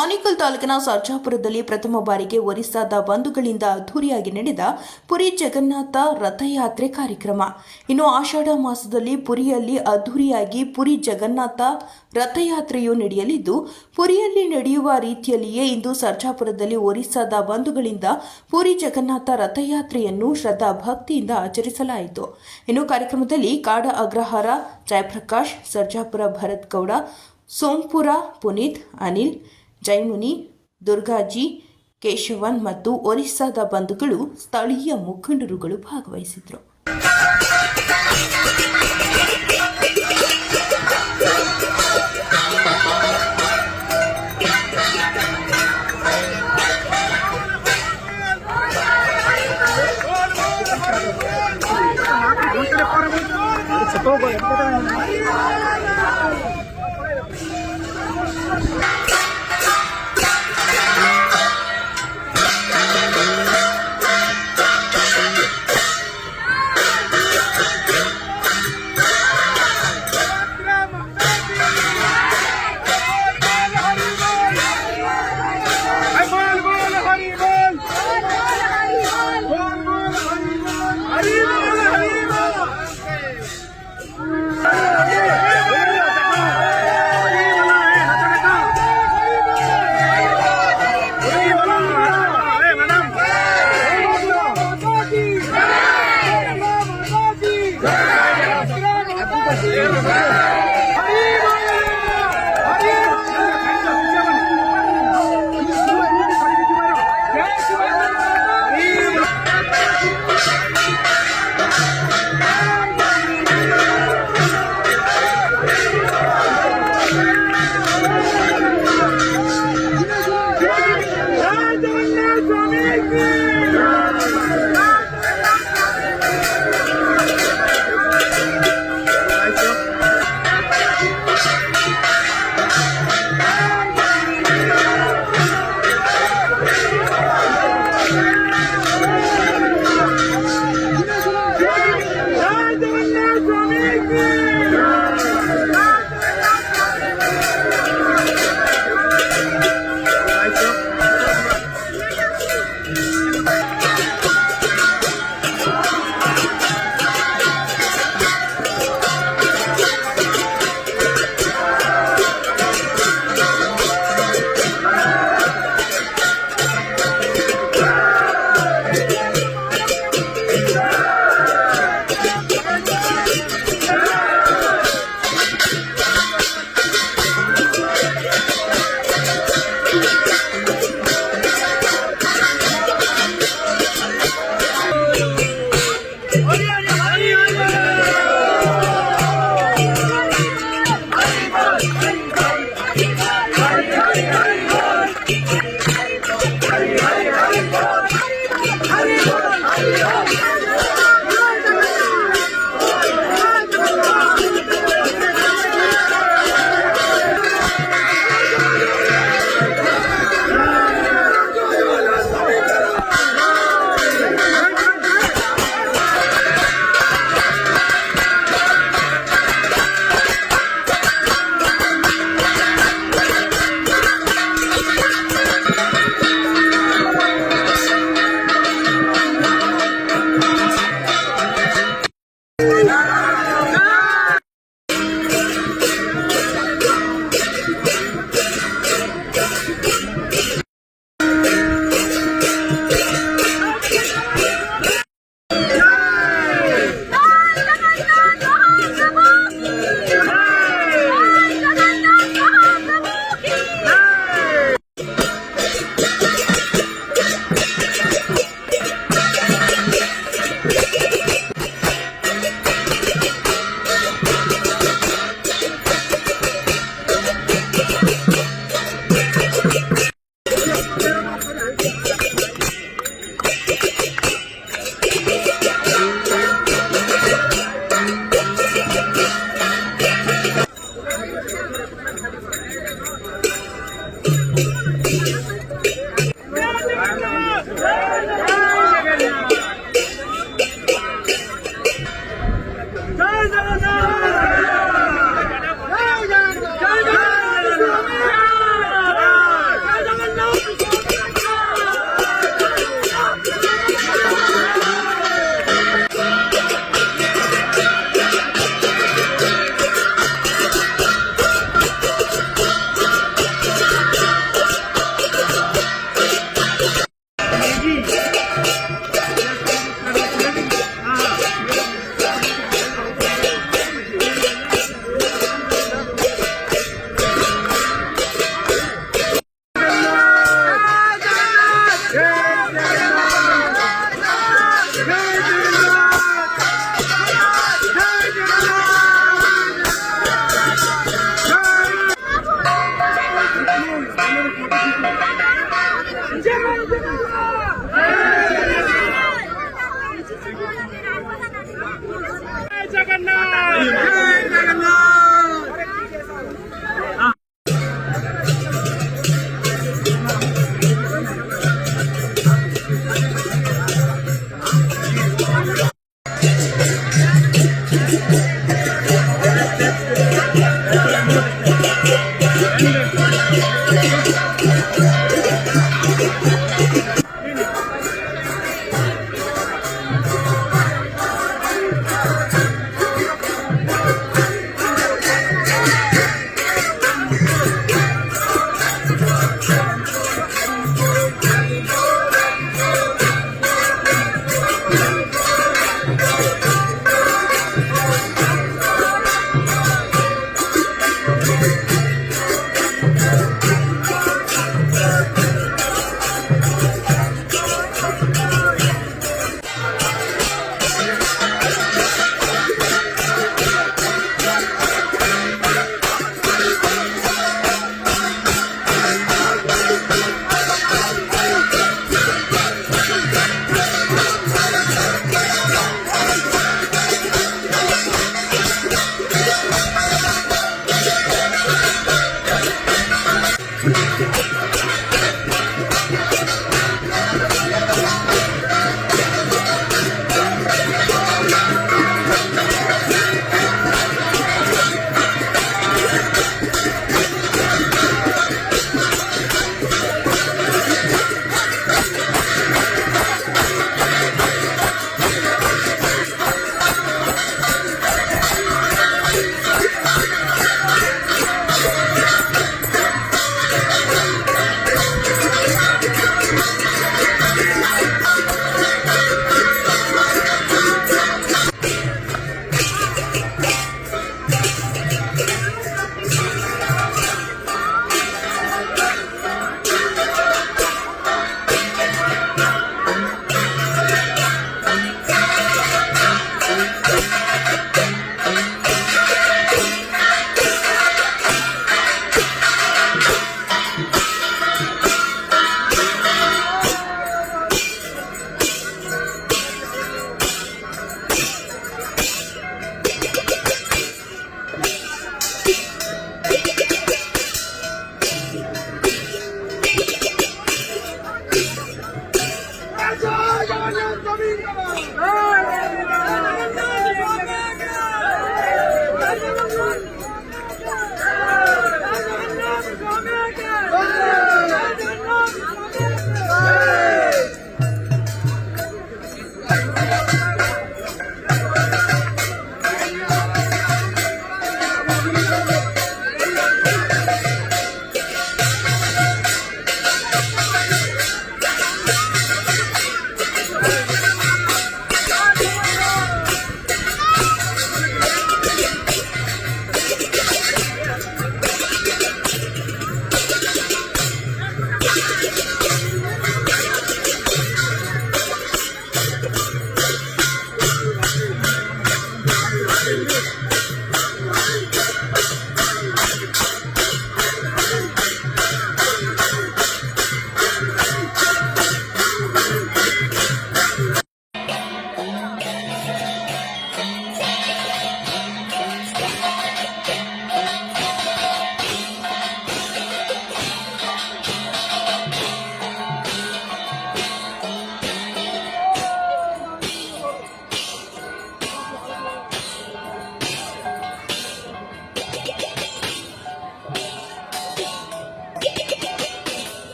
ಆನೇಕಲ್ ತಾಲೂಕಿನ ಸರ್ಜಾಪುರದಲ್ಲಿ ಪ್ರಥಮ ಬಾರಿಗೆ ಒರಿಸ್ಸಾದ ಬಂಧುಗಳಿಂದ ಅದ್ದೂರಿಯಾಗಿ ನಡೆದ ಪುರಿ ಜಗನ್ನಾಥ ರಥಯಾತ್ರೆ ಕಾರ್ಯಕ್ರಮ. ಇನ್ನು ಆಷಾಢ ಮಾಸದಲ್ಲಿ ಪುರಿಯಲ್ಲಿ ಅದ್ದೂರಿಯಾಗಿ ಪುರಿ ಜಗನ್ನಾಥ ರಥಯಾತ್ರೆಯು ನಡೆಯಲಿದ್ದು, ಪುರಿಯಲ್ಲಿ ನಡೆಯುವ ರೀತಿಯಲ್ಲಿಯೇ ಇಂದು ಸರ್ಜಾಪುರದಲ್ಲಿ ಒರಿಸ್ಸಾದ ಬಂಧುಗಳಿಂದ ಪುರಿ ಜಗನ್ನಾಥ ರಥಯಾತ್ರೆಯನ್ನು ಶ್ರದ್ಧಾ ಭಕ್ತಿಯಿಂದ ಆಚರಿಸಲಾಯಿತು. ಇನ್ನು ಕಾರ್ಯಕ್ರಮದಲ್ಲಿ ಕಾಡ ಅಗ್ರಹಾರ ಜಯಪ್ರಕಾಶ್, ಸರ್ಜಾಪುರ ಭರತ್ ಗೌಡ, ಸೋಂಪುರ ಪುನೀತ್, ಅನಿಲ್, ಜೈಮುನಿ, ದುರ್ಗಾಜಿ, ಕೇಶವನ್ ಮತ್ತು ಒರಿಸ್ಸಾದ ಬಂಧುಗಳು, ಸ್ಥಳೀಯ ಮುಖಂಡರುಗಳು ಭಾಗವಹಿಸಿದ್ರು.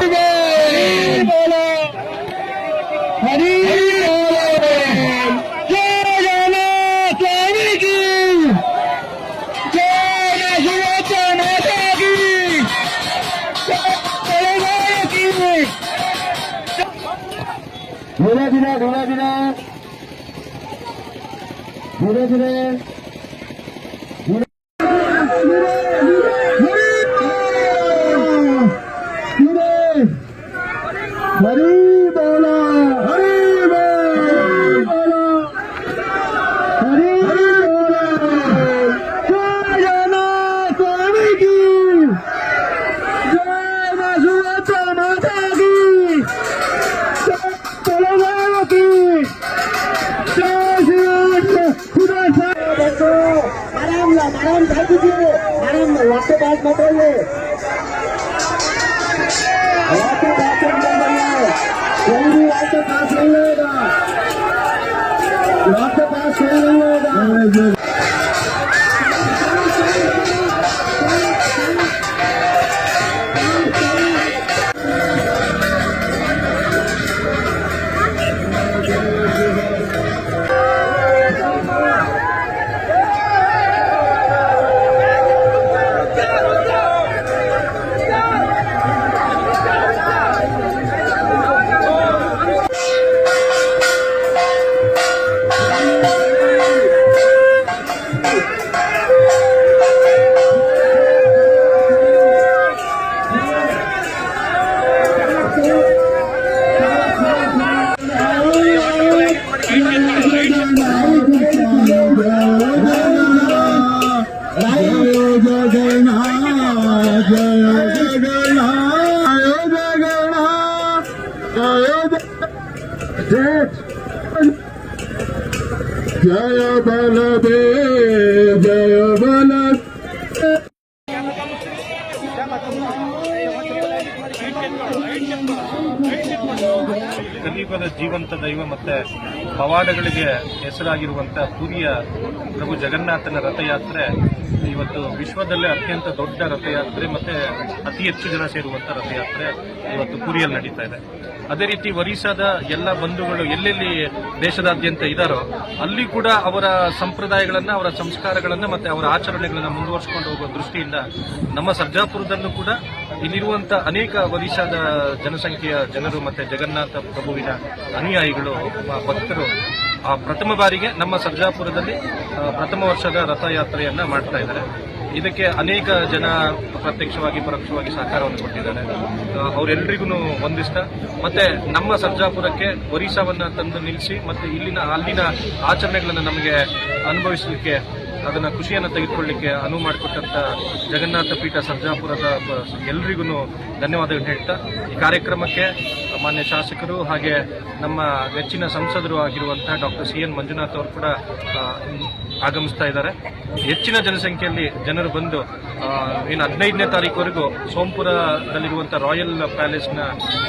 धीरे धीरे धीरे धीरे धीरे धीरे हरी बोला हरी बोला हरी बोला जय स्वामी की जय माता माता की तेलंगाना की मैडम बैठ दीजिए मैडम वक्त बात मत बोलिए वक्त बात कोई भी वक्त पास नहीं होगा वक्त पास कोई नहीं होगा जय बलदेव जय बलदेव ಕಲಿಯುಗದ ಜೀವಂತ ದೈವ ಮತ್ತೆ ಪವಾಡಗಳಿಗೆ ಹೆಸರಾಗಿರುವಂತಹ ಪುರಿಯ ಪ್ರಭು ಜಗನ್ನಾಥನ ರಥಯಾತ್ರೆ ಇವತ್ತು ವಿಶ್ವದಲ್ಲೇ ಅತ್ಯಂತ ದೊಡ್ಡ ರಥಯಾತ್ರೆ ಮತ್ತೆ ಅತಿ ಹೆಚ್ಚು ಜನ ಸೇರುವಂತ ರಥಯಾತ್ರೆ ಇವತ್ತು ಪುರಿಯಲ್ಲಿ ನಡೀತಾ ಇದೆ. ಅದೇ ರೀತಿ ಒರಿಸ್ಸಾದ ಎಲ್ಲ ಬಂಧುಗಳು ಎಲ್ಲೆಲ್ಲಿ ದೇಶದಾದ್ಯಂತ ಇದ್ದಾರೋ ಅಲ್ಲಿ ಕೂಡ ಅವರ ಸಂಪ್ರದಾಯಗಳನ್ನ ಅವರ ಸಂಸ್ಕಾರಗಳನ್ನ ಮತ್ತೆ ಅವರ ಆಚರಣೆಗಳನ್ನ ಮುಂದುವರಿಸಿಕೊಂಡು ಹೋಗುವ ದೃಷ್ಟಿಯಿಂದ ನಮ್ಮ ಸರ್ಜಾಪುರದಲ್ಲೂ ಕೂಡ ಇಲ್ಲಿರುವಂತ ಅನೇಕ ಒರಿಸ್ಸಾದ ಜನಸಂಖ್ಯೆಯ ಜನರು ಮತ್ತೆ ಜಗನ್ನಾಥ ಪ್ರಭುವಿನ ಅನುಯಾಯಿಗಳು ಭಕ್ತರು ಪ್ರಥಮ ಬಾರಿಗೆ ನಮ್ಮ ಸರ್ಜಾಪುರದಲ್ಲಿ ಪ್ರಥಮ ವರ್ಷದ ರಥಯಾತ್ರೆಯನ್ನ ಮಾಡ್ತಾ ಇದ್ದಾರೆ. ಇದಕ್ಕೆ ಅನೇಕ ಜನ ಪ್ರತ್ಯಕ್ಷವಾಗಿ ಪರೋಕ್ಷವಾಗಿ ಸಹಕಾರವನ್ನು ಕೊಟ್ಟಿದ್ದಾರೆ. ಅವರೆಲ್ಲರಿಗೂ ಒಂದಿಷ್ಟ ಮತ್ತೆ ನಮ್ಮ ಸರ್ಜಾಪುರಕ್ಕೆ ಒರಿಸ್ಸಾವನ್ನ ತಂದು ನಿಲ್ಲಿಸಿ ಮತ್ತೆ ಅಲ್ಲಿನ ಆಚರಣೆಗಳನ್ನು ನಮಗೆ ಅನುಭವಿಸಲಿಕ್ಕೆ ಅದನ್ನ ಖುಷಿಯನ್ನು ತೆಗೆದುಕೊಳ್ಳಲಿಕ್ಕೆ ಅನುವು ಮಾಡಿಕೊಟ್ಟಂತ ಜಗನ್ನಾಥ ಪೀಠ ಸರ್ಜಾಪುರದ ಎಲ್ರಿಗೂ ಧನ್ಯವಾದಗಳು ಹೇಳ್ತಾ ಈ ಕಾರ್ಯಕ್ರಮಕ್ಕೆ ಮಾನ್ಯ ಶಾಸಕರು ಹಾಗೆ ನಮ್ಮ ನೆಚ್ಚಿನ ಸಂಸದರು ಆಗಿರುವಂತಹ ಡಾಕ್ಟರ್ CN ಮಂಜುನಾಥ್ ಅವರು ಕೂಡ ಆಗಮಿಸ್ತಾ ಇದ್ದಾರೆ. ಹೆಚ್ಚಿನ ಜನಸಂಖ್ಯೆಯಲ್ಲಿ ಜನರು ಬಂದು ಏನು 15ನೇ ತಾರೀಕುವರೆಗೂ ಸೋಂಪುರದಲ್ಲಿರುವಂತಹ ರಾಯಲ್ ಪ್ಯಾಲೇಸ್ನ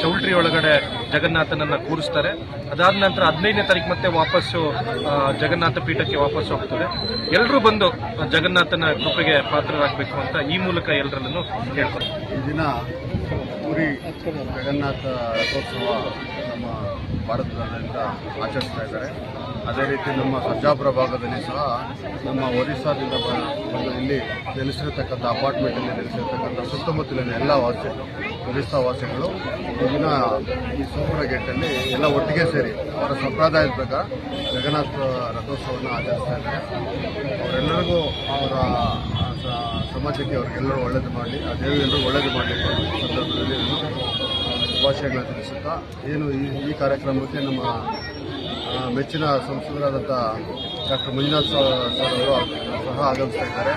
ಚೌಲ್ಟ್ರಿ ಒಳಗಡೆ ಜಗನ್ನಾಥನನ್ನ ಕೂರಿಸ್ತಾರೆ. ಅದಾದ ನಂತರ 15ನೇ ತಾರೀಕು ಮತ್ತೆ ವಾಪಸ್ಸು ಜಗನ್ನಾಥ ಪೀಠಕ್ಕೆ ವಾಪಸ್ ಹೋಗ್ತದೆ. ಎಲ್ಲರೂ ಬಂದು ಜಗನ್ನಾಥನ ಕೃಪೆಗೆ ಪಾತ್ರರಾಗಬೇಕು ಅಂತ ಈ ಮೂಲಕ ಎಲ್ಲರಲ್ಲೂ ಹೇಳ್ತಾರೆ. ಈ ದಿನ ಪುರಿ ಜಗನ್ನಾಥ ರಥೋತ್ಸವ ನಮ್ಮ ಭಾರತದಾದ್ಯಂತ ಆಚರಿಸ್ತಾ ಇದ್ದಾರೆ. ಅದೇ ರೀತಿ ನಮ್ಮ ಸರ್ಜಾಪುರ ಭಾಗದಲ್ಲಿ ಸಹ ನಮ್ಮ ಒರಿಸ್ಸಾದಿಂದ ಬಂದು ಇಲ್ಲಿ ನೆಲೆಸಿರತಕ್ಕಂಥ ಅಪಾರ್ಟ್ಮೆಂಟಲ್ಲಿ ನೆಲೆಸಿರತಕ್ಕಂಥ ಸುತ್ತಮುತ್ತಲಿನ ಎಲ್ಲ ಒರಿಸ್ಸಾ ವಾಸಿಗಳು ಈಗಿನ ಈ ಸೋಮರ ಗೇಟಲ್ಲಿ ಎಲ್ಲ ಒಟ್ಟಿಗೆ ಸೇರಿ ಅವರ ಸಂಪ್ರದಾಯದ ಪ್ರಕಾರ ಜಗನ್ನಾಥ ರಥೋತ್ಸವವನ್ನು ಆಚರಿಸ್ತಾ ಇದ್ದಾರೆ. ಅವರೆಲ್ಲರಿಗೂ ಅವರ ಸಮಾಜಕ್ಕೆ ಅವ್ರಿಗೆಲ್ಲರೂ ಒಳ್ಳೇದು ಮಾಡಲಿ, ಆ ದೇವಿಗೆಲ್ಲರೂ ಒಳ್ಳೇದು ಮಾಡಲಿಕ್ಕೆ ಸಂದರ್ಭದಲ್ಲಿ ಶುಭಾಶಯಗಳನ್ನು ತಿಳಿಸುತ್ತಾ ಏನು ಈ ಕಾರ್ಯಕ್ರಮಕ್ಕೆ ನಮ್ಮ ಮೆಚ್ಚಿನ ಸಂಸದರಾದಂಥ ಡಾಕ್ಟರ್ ಮಂಜುನಾಥ್ ಸರ್ ಅವರು ಸಹ ಆಗಮಿಸ್ತಾ ಇದ್ದಾರೆ.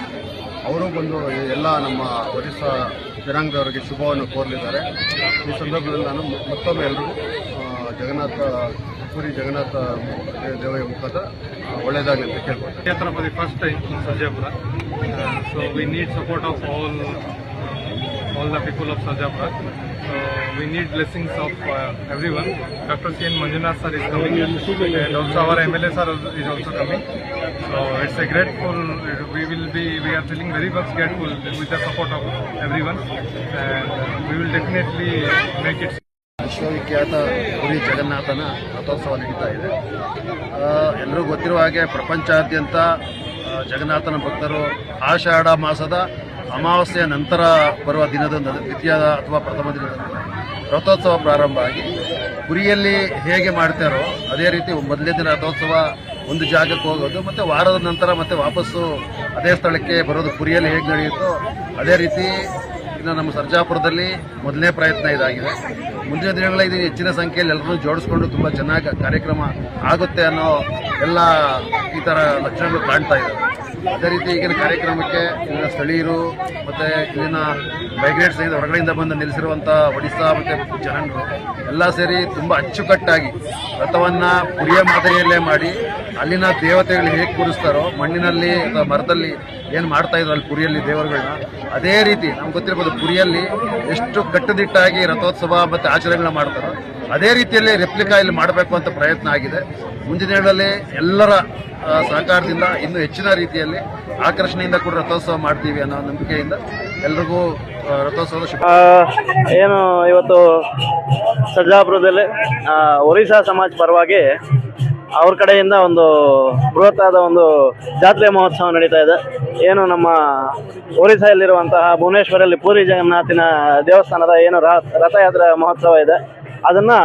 ಅವರು ಬಂದು ಎಲ್ಲ ನಮ್ಮ ಒರಿಸ್ಸಾ ಜನಾಂಗದವರಿಗೆ ಶುಭವನ್ನು ಕೋರಲಿದ್ದಾರೆ. ಈ ಸಂದರ್ಭದಲ್ಲಿ ನಾನು ಮತ್ತೊಮ್ಮೆ ಎಲ್ಲರಿಗೂ ಪುರಿ ಜಗನ್ನಾಥ ದೇವರ ಮುಖಾಂತರ ಒಳ್ಳೆಯದಾಗಲಿ ಅಂತ ಕೇಳ್ಬೋದು. Chhatrapati first time in Sarjapura, so we need support of all the people of Sarjapura. So we need blessings of everyone. Dr. C. N. Manjunath sir is coming, and also our MLA sir is also coming. So it's a grateful. We are feeling very much grateful with the support of everyone, and we will definitely make it. ವಿಶ್ವವಿಖ್ಯಾತ ಪುರಿ ಜಗನ್ನಾಥನ ರಥೋತ್ಸವ ನಡೀತಾ ಇದೆ. ಎಲ್ಲರಿಗೂ ಗೊತ್ತಿರುವ ಹಾಗೆ ಪ್ರಪಂಚಾದ್ಯಂತ ಜಗನ್ನಾಥನ ಭಕ್ತರು ಆಷಾಢ ಮಾಸದ ಅಮಾವಾಸ್ಯೆಯ ನಂತರ ಬರುವ ದಿನದಂದು ದ್ವಿತೀಯ ಅಥವಾ ಪ್ರಥಮ ದಿನದಂದು ರಥೋತ್ಸವ ಪ್ರಾರಂಭ ಆಗಿ ಪುರಿಯಲ್ಲಿ ಹೇಗೆ ಮಾಡ್ತಾರೋ ಅದೇ ರೀತಿ ಮೊದಲನೇ ದಿನ ರಥೋತ್ಸವ ಒಂದು ಜಾಗಕ್ಕೆ ಹೋಗೋದು, ಮತ್ತು ವಾರದ ನಂತರ ಮತ್ತೆ ವಾಪಸ್ಸು ಅದೇ ಸ್ಥಳಕ್ಕೆ ಬರೋದು ಪುರಿಯಲ್ಲಿ ಹೇಗೆ ನಡೆಯುತ್ತೋ ಅದೇ ರೀತಿ ಇನ್ನು ನಮ್ಮ ಸರ್ಜಾಪುರದಲ್ಲಿ ಮೊದಲನೇ ಪ್ರಯತ್ನ ಇದಾಗಿದೆ. ಮುಂದಿನ ದಿನಗಳಲ್ಲಿ ಇದು ಹೆಚ್ಚಿನ ಸಂಖ್ಯೆಯಲ್ಲಿ ಎಲ್ಲರೂ ಜೋಡಿಸ್ಕೊಂಡು ತುಂಬ ಚೆನ್ನಾಗಿ ಕಾರ್ಯಕ್ರಮ ಆಗುತ್ತೆ ಅನ್ನೋ ಎಲ್ಲ ಈ ಥರ ಲಕ್ಷಣಗಳು ಕಾಣ್ತಾ ಇದ್ದಾವೆ. ಅದೇ ರೀತಿ ಈಗಿನ ಕಾರ್ಯಕ್ರಮಕ್ಕೆ ಇಲ್ಲಿನ ಸ್ಥಳೀಯರು ಮತ್ತು ಇಲ್ಲಿನ ಮೈಗ್ರೇಟ್ಸ್ ಹೊರಗಡೆಯಿಂದ ಬಂದು ನಿಲ್ಲಿಸಿರುವಂಥ ಒಡಿಸ್ಸಾ ಮತ್ತು ಜನಾಂಗರು ಎಲ್ಲ ಸೇರಿ ತುಂಬ ಅಚ್ಚುಕಟ್ಟಾಗಿ ರಥವನ್ನು ಪುರಿಯ ಮಾದರಿಯಲ್ಲೇ ಮಾಡಿ ಅಲ್ಲಿನ ದೇವತೆಗಳು ಹೇಗೆ ಕೂರಿಸ್ತಾರೋ ಮಣ್ಣಿನಲ್ಲಿ ಅಥವಾ ಮರದಲ್ಲಿ ಏನು ಮಾಡ್ತಾ ಇದ್ರು ಅಲ್ಲಿ ಪುರಿಯಲ್ಲಿ ದೇವರುಗಳನ್ನ ಅದೇ ರೀತಿ ನಮ್ಗೆ ಗೊತ್ತಿರ್ಬೋದು ಪುರಿಯಲ್ಲಿ ಎಷ್ಟು ಕಟ್ಟುನಿಟ್ಟಾಗಿ ರಥೋತ್ಸವ ಮತ್ತು ಆಚರಣೆಗಳನ್ನ ಮಾಡ್ತಾರೋ ಅದೇ ರೀತಿಯಲ್ಲಿ ರೆಪ್ಲಿಕಾ ಇಲ್ಲಿ ಮಾಡಬೇಕು ಅಂತ ಪ್ರಯತ್ನ ಆಗಿದೆ. ಮುಂದಿನ ದಿನಗಳಲ್ಲಿ ಎಲ್ಲರ ಸಹಕಾರದಿಂದ ಇನ್ನೂ ಹೆಚ್ಚಿನ ರೀತಿಯಲ್ಲಿ ಆಕರ್ಷಣೆಯಿಂದ ಕೂಡ ರಥೋತ್ಸವ ಮಾಡ್ತೀವಿ ಅನ್ನೋ ನಂಬಿಕೆಯಿಂದ ಎಲ್ರಿಗೂ ರಥೋತ್ಸವದ ಶುಭ. ಏನು ಇವತ್ತು ಸರ್ಜಾಪುರದಲ್ಲಿ ಒರಿಸ್ಸಾ ಸಮಾಜ ಪರವಾಗಿ ಅವ್ರ ಕಡೆಯಿಂದ ಒಂದು ಬೃಹತ್ತಾದ ಒಂದು ಜಾತ್ರೆ ಮಹೋತ್ಸವ ನಡೀತಾ ಇದೆ. ಏನು ನಮ್ಮ ಒರಿಸ್ಸಾಯಲ್ಲಿರುವಂತಹ ಭುವನೇಶ್ವರಲ್ಲಿ ಪೂರಿ ಜಗನ್ನಾಥನ ದೇವಸ್ಥಾನದ ಏನು ರಥಯಾತ್ರೆ ಮಹೋತ್ಸವ ಇದೆ ಅದನ್ನು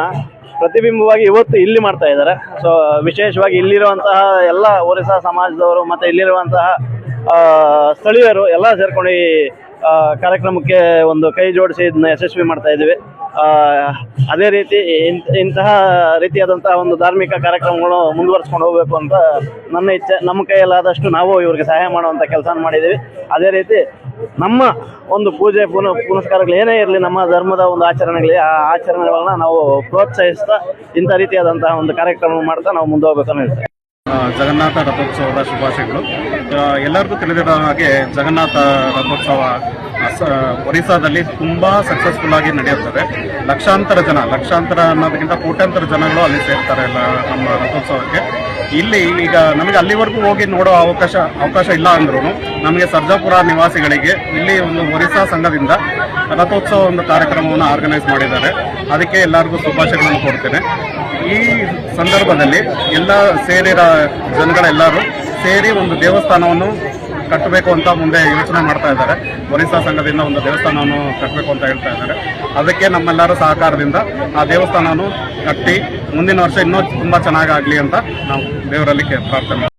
ಪ್ರತಿಬಿಂಬವಾಗಿ ಇವತ್ತು ಇಲ್ಲಿ ಮಾಡ್ತಾ ಇದ್ದಾರೆ. ಸೊ ವಿಶೇಷವಾಗಿ ಇಲ್ಲಿರುವಂತಹ ಎಲ್ಲ ಒರಿಸ್ಸಾ ಸಮಾಜದವರು ಮತ್ತು ಇಲ್ಲಿರುವಂತಹ ಸ್ಥಳೀಯರು ಎಲ್ಲ ಸೇರ್ಕೊಂಡು ಈ ಕಾರ್ಯಕ್ರಮಕ್ಕೆ ಒಂದು ಕೈ ಜೋಡಿಸಿ ಇದನ್ನ ಯಶಸ್ವಿ ಮಾಡ್ತಾ ಇದ್ದೀವಿ. ಅದೇ ರೀತಿ ಇಂತಹ ರೀತಿಯಾದಂತಹ ಒಂದು ಧಾರ್ಮಿಕ ಕಾರ್ಯಕ್ರಮಗಳು ಮುಂದುವರಿಸ್ಕೊಂಡು ಹೋಗಬೇಕು ಅಂತ ನನ್ನ ಇಚ್ಛೆ. ನಮ್ಮ ಕೈಯಲ್ಲಾದಷ್ಟು ನಾವು ಇವ್ರಿಗೆ ಸಹಾಯ ಮಾಡುವಂಥ ಕೆಲಸ ಮಾಡಿದ್ದೀವಿ. ಅದೇ ರೀತಿ ನಮ್ಮ ಒಂದು ಪೂಜೆ ಪುನಸ್ಕಾರಗಳು ಏನೇ ಇರಲಿ ನಮ್ಮ ಧರ್ಮದ ಒಂದು ಆಚರಣೆಗಳಿಗೆ ಆ ಆಚರಣೆಗಳನ್ನ ನಾವು ಪ್ರೋತ್ಸಾಹಿಸ್ತಾ ಇಂಥ ರೀತಿಯಾದಂತಹ ಒಂದು ಕಾರ್ಯಕ್ರಮ ಮಾಡ್ತಾ ನಾವು ಮುಂದೆ ಹೋಗ್ಬೇಕು ಅಂತ ಹೇಳ್ತೇವೆ. ಜಗನ್ನಾಥ ರಥೋತ್ಸವದ ಶುಭಾಶಯಗಳು. ಎಲ್ಲರಿಗೂ ತಿಳಿದಿರೋ ಹಾಗೆ ಜಗನ್ನಾಥ ರಥೋತ್ಸವ ಒರಿಸ್ಸಾದಲ್ಲಿ ತುಂಬ ಸಕ್ಸಸ್ಫುಲ್ ಆಗಿ ನಡೆಯುತ್ತದೆ. ಲಕ್ಷಾಂತರ ಅನ್ನೋದಕ್ಕಿಂತ ಕೋಟ್ಯಾಂತರ ಜನಗಳು ಅಲ್ಲಿ ಸೇರ್ತಾರೆ ಎಲ್ಲ ನಮ್ಮ ರಥೋತ್ಸವಕ್ಕೆ. ಇಲ್ಲಿ ಈಗ ನಮಗೆ ಅಲ್ಲಿವರೆಗೂ ಹೋಗಿ ನೋಡೋ ಅವಕಾಶ ಇಲ್ಲ ಅಂದ್ರೂ ನಮಗೆ ಸರ್ಜಾಪುರ ನಿವಾಸಿಗಳಿಗೆ ಇಲ್ಲಿ ಒಂದು ಒರಿಸ್ಸಾ ಸಂಘದಿಂದ ರಥೋತ್ಸವ ಒಂದು ಕಾರ್ಯಕ್ರಮವನ್ನು ಆರ್ಗನೈಸ್ ಮಾಡಿದ್ದಾರೆ. ಅದಕ್ಕೆ ಎಲ್ಲರಿಗೂ ಶುಭಾಶಯಗಳನ್ನು ಕೊಡ್ತೇನೆ. ಈ ಸಂದರ್ಭದಲ್ಲಿ ಎಲ್ಲ ಜನಗಳೆಲ್ಲರೂ ಸೇರಿ ಒಂದು ದೇವಸ್ಥಾನವನ್ನು ಕಟ್ಟಬೇಕು ಅಂತ ಮುಂದೆ ಯೋಚನೆ ಮಾಡ್ತಾ ಇದ್ದಾರೆ. ಒರಿಸ್ಸಾ ಸಂಘದಿಂದ ಒಂದು ದೇವಸ್ಥಾನವನ್ನು ಕಟ್ಟಬೇಕು ಅಂತ ಹೇಳ್ತಾ ಇದ್ದಾರೆ. ಅದಕ್ಕೆ ನಮ್ಮೆಲ್ಲರ ಸಹಕಾರದಿಂದ ಆ ದೇವಸ್ಥಾನವನ್ನು ಕಟ್ಟಿ ಮುಂದಿನ ವರ್ಷ ಇನ್ನೂ ತುಂಬ ಚೆನ್ನಾಗಾಗಲಿ ಅಂತ ನಾವು ದೇವರಲ್ಲಿ ಪ್ರಾರ್ಥನೆ